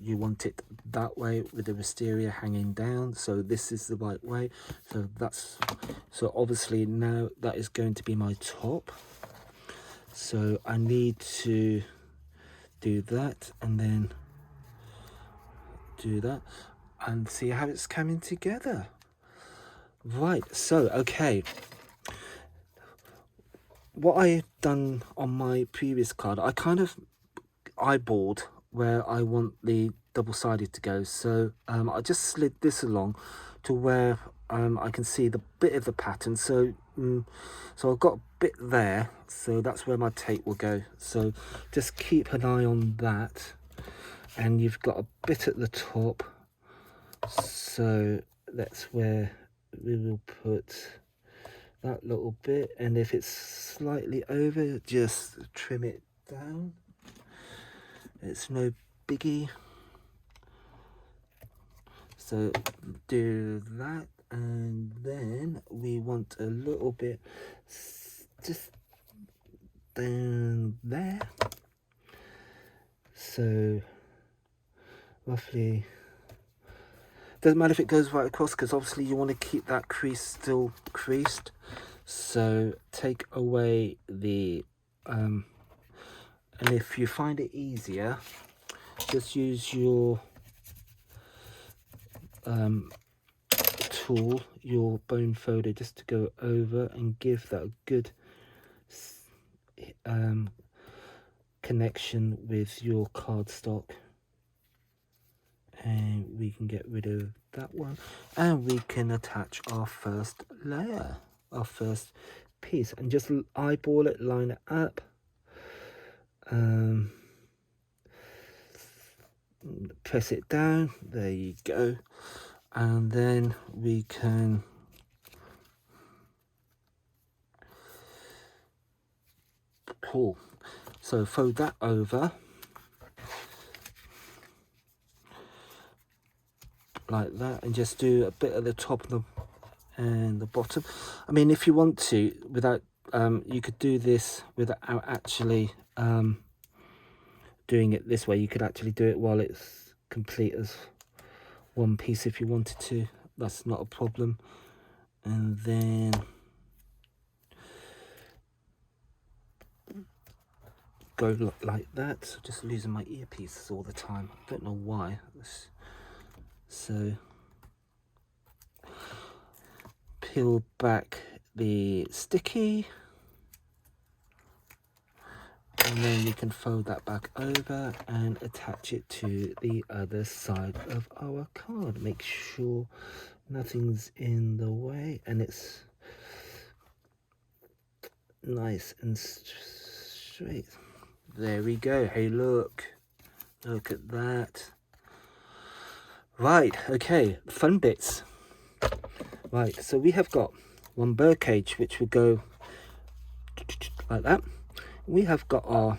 you want it that way with the wisteria hanging down. So this is the right way. So that's, so obviously now that is going to be my top. So I need to do that, and then do that, and see how it's coming together. Right, so okay, what I done on my previous card, I kind of eyeballed where I want the double-sided to go. So I just slid this along to where I can see the bit of the pattern. So so I've got a bit there, so that's where my tape will go. So just keep an eye on that. And you've got a bit at the top, so that's where we will put that little bit, and if it's slightly over, just trim it down. It's no biggie. So do that, and then we want a little bit just down there, so roughly, doesn't matter if it goes right across, because obviously you want to keep that crease still creased. So take away the and if you find it easier, just use your tool, your bone folder, just to go over and give that a good connection with your cardstock. And we can get rid of that one, and we can attach our first layer, our first piece, and just eyeball it, line it up, press it down, there you go, and then we can pull. So fold that over like that, and just do a bit at the top and the bottom. I mean, if you want to, without you could do this without actually doing it this way. You could actually do it while it's complete as one piece if you wanted to. That's not a problem. And then go like that. So just losing my earpieces all the time, I don't know why. So peel back the sticky, and then we can fold that back over and attach it to the other side of our card. Make sure nothing's in the way and it's nice and straight. There we go. Hey, look at that. Right, okay, fun bits. Right, so we have got one bird cage which will go like that. We have got our,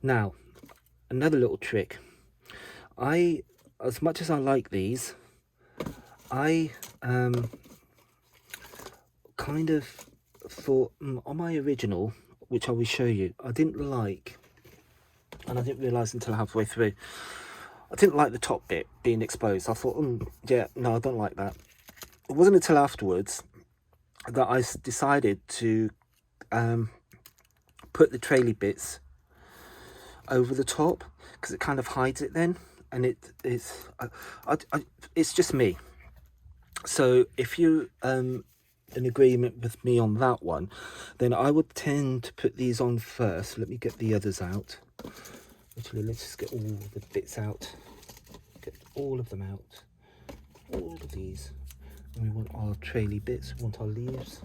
now another little trick. As much as I like these, I kind of thought on my original, which I will show you, I didn't like, and I didn't realise until halfway through, I didn't like the top bit being exposed. I thought, yeah, no, I don't like that. It wasn't until afterwards that I decided to put the traily bits over the top, because it kind of hides it then, and it's just me. So if you in agreement with me on that one, then I would tend to put these on first. Let me get the others out. Actually, let's just get all the bits out. Get all of them out. All of these. And we want our traily bits. We want our leaves.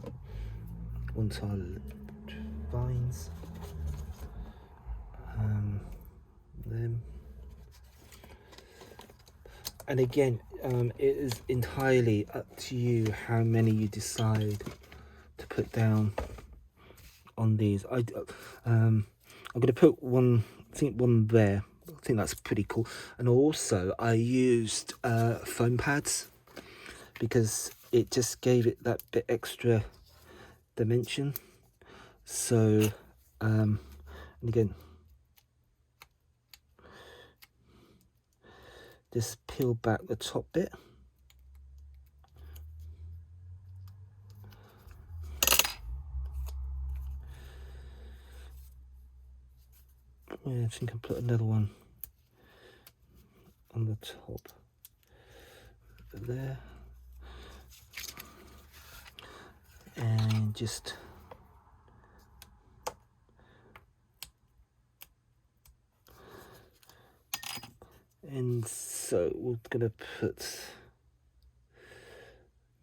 We want our vines. Them. And again, it is entirely up to you how many you decide to put down on these. I'm going to put one, I think one there. I think that's pretty cool. And also I used foam pads because it just gave it that bit extra dimension. So and again, just peel back the top bit. Yeah, I think I'll put another one on the top there. And just and so we're gonna put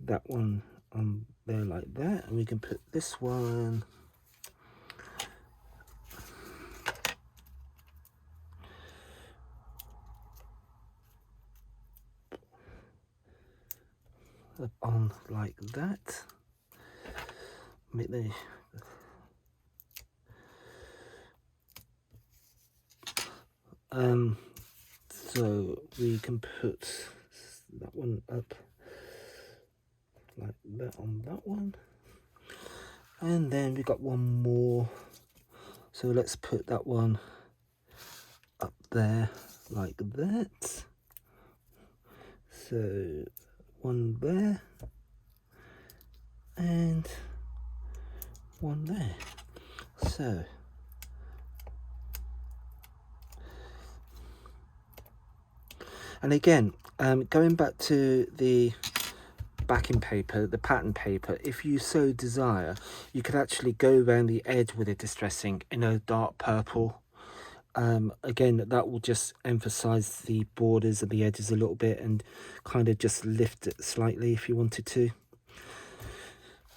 that one on there like that, and we can put this one up on like that. Make the so we can put that one up like that on that one, and then we got one more, so let's put that one up there like that. So one there and one there. So and again, going back to the backing paper, the pattern paper, if you so desire, you could actually go around the edge with a distressing in a dark purple. Again, that will just emphasize the borders and the edges a little bit and kind of just lift it slightly if you wanted to.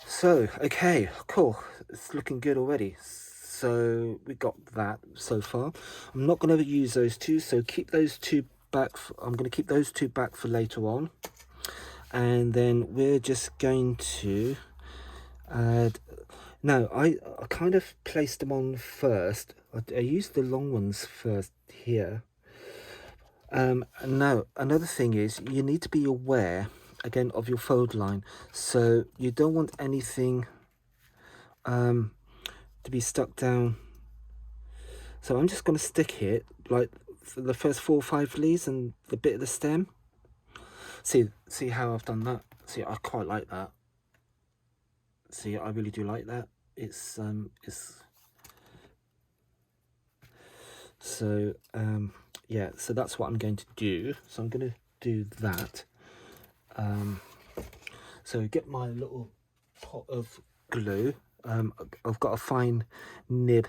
So okay, cool, it's looking good already. So we got that so far. I'm not going to use those two, so keep those two back. I'm going to keep those two back for later on, and then we're just going to add. Now I kind of placed them on first. I used the long ones first here. Now another thing is you need to be aware again of your fold line, so you don't want anything to be stuck down. So I'm just going to stick it like for the first 4 or 5 leaves and the bit of the stem. See how I've done that. See, I quite like that. See, I really do like that. It's so yeah, so that's what I'm going to do. So I'm going to do that. So get my little pot of glue. I've got a fine nib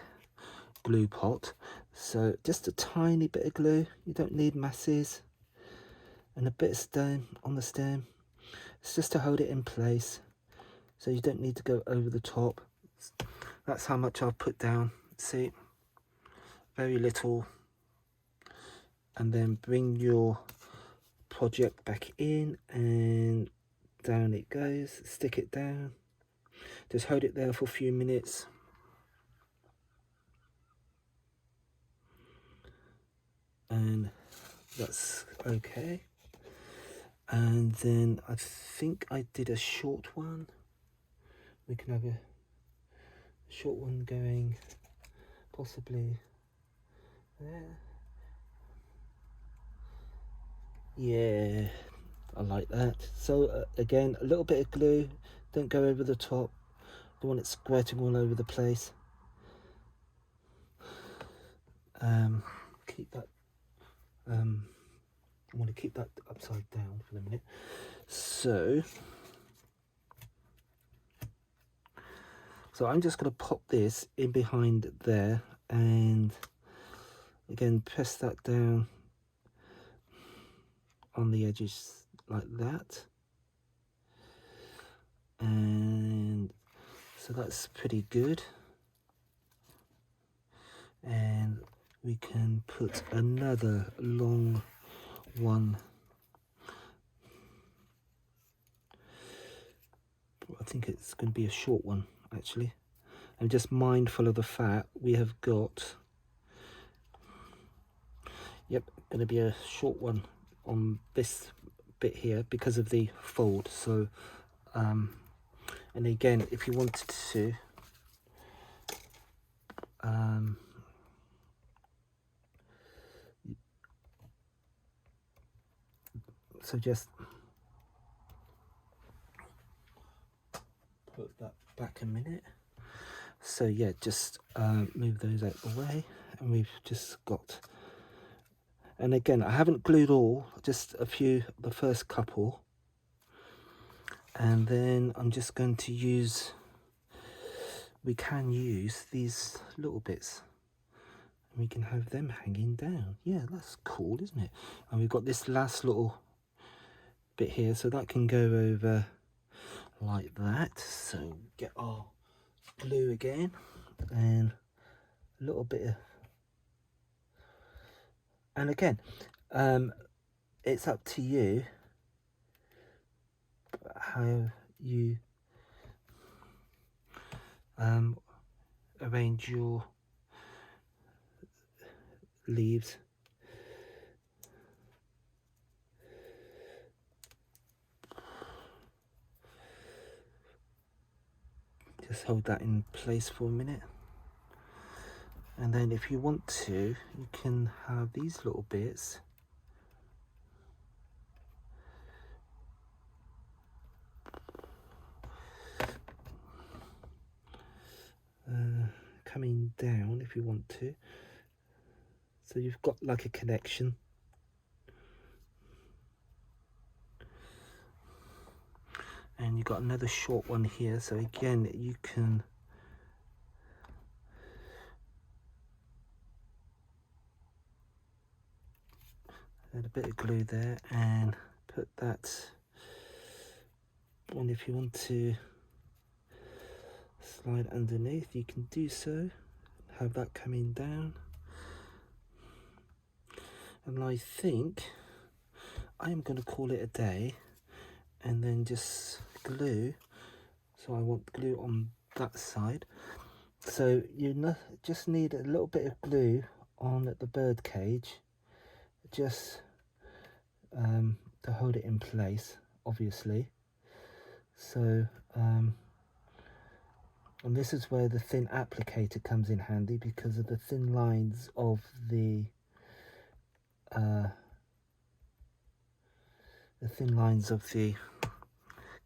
glue pot, so just a tiny bit of glue, you don't need masses, and a bit of stem on the stem. It's just to hold it in place, so you don't need to go over the top. That's how much I've put down. See, very little. And then bring your project back in, and down it goes. Stick it down, just hold it there for a few minutes. And that's okay. And then I think I did a short one. We can have a short one going possibly there. Yeah, I like that. So again, a little bit of glue, don't go over the top, don't want it squirting all over the place. Keep that I want to keep that upside down for a minute. So I'm just going to pop this in behind there, and again press that down on the edges like that. And so that's pretty good. And we can put another long one. I think it's going to be a short one actually. I'm just mindful of the fact we have got, yep, going to be a short one on this bit here because of the fold. So and again, if you wanted to so just put that back a minute. So yeah, just move those out the way, and we've just got, and again I haven't glued all, just a few, the first couple, and then I'm just going to use, we can use these little bits and we can have them hanging down. Yeah, that's cool, isn't it? And we've got this last little bit here, so that can go over like that. So get our glue again, and a little bit of, and again it's up to you how you arrange your leaves. Just hold that in place for a minute, and then if you want to, you can have these little bits coming down if you want to, so you've got like a connection. And you've got another short one here, so again you can add a bit of glue there and put that on. If you want to slide underneath, you can do so, have that coming down. And I think I am going to call it a day, and then just glue. So I want glue on that side, so you just need a little bit of glue on the bird cage, just to hold it in place, obviously. So and this is where the thin applicator comes in handy, because of the thin lines of the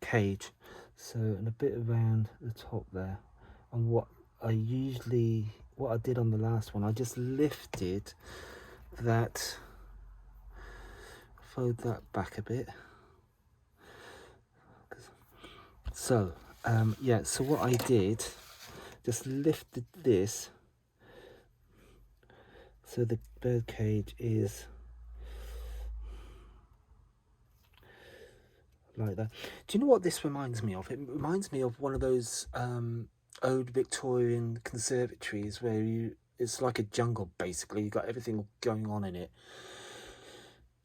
cage. So, and a bit around the top there. And what I did on the last one, I just lifted that, fold that back a bit, So yeah, so what I did, just lifted this so the bird cage is like that. Do you know what this reminds me of? It reminds me of one of those old Victorian conservatories where it's like a jungle basically. You got everything going on in it,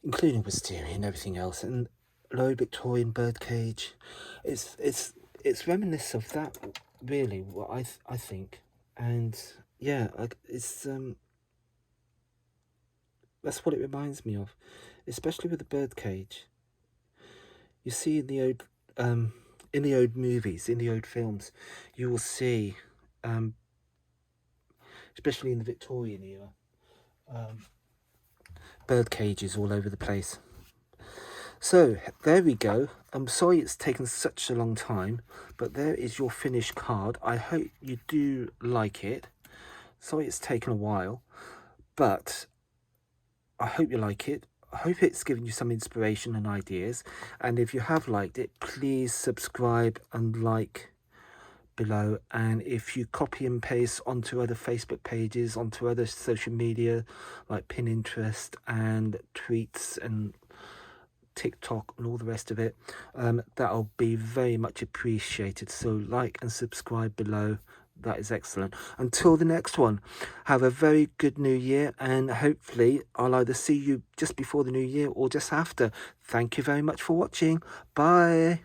including wisteria and everything else, and an old Victorian bird cage. It's reminiscent of that, really. What I think, and yeah, it's that's what it reminds me of, especially with the bird cage. You see in the old movies, in the old films, you will see, especially in the Victorian era, bird cages all over the place. So there we go. I'm sorry it's taken such a long time, but there is your finished card. I hope you do like it. Sorry it's taken a while, but I hope you like it. I hope it's given you some inspiration and ideas. And if you have liked it, please subscribe and like below. And if you copy and paste onto other Facebook pages, onto other social media like Pinterest and tweets and TikTok and all the rest of it, that'll be very much appreciated. So like and subscribe below. That is excellent. Until the next one, have a very good new year, and hopefully I'll either see you just before the new year or just after. Thank you very much for watching. Bye.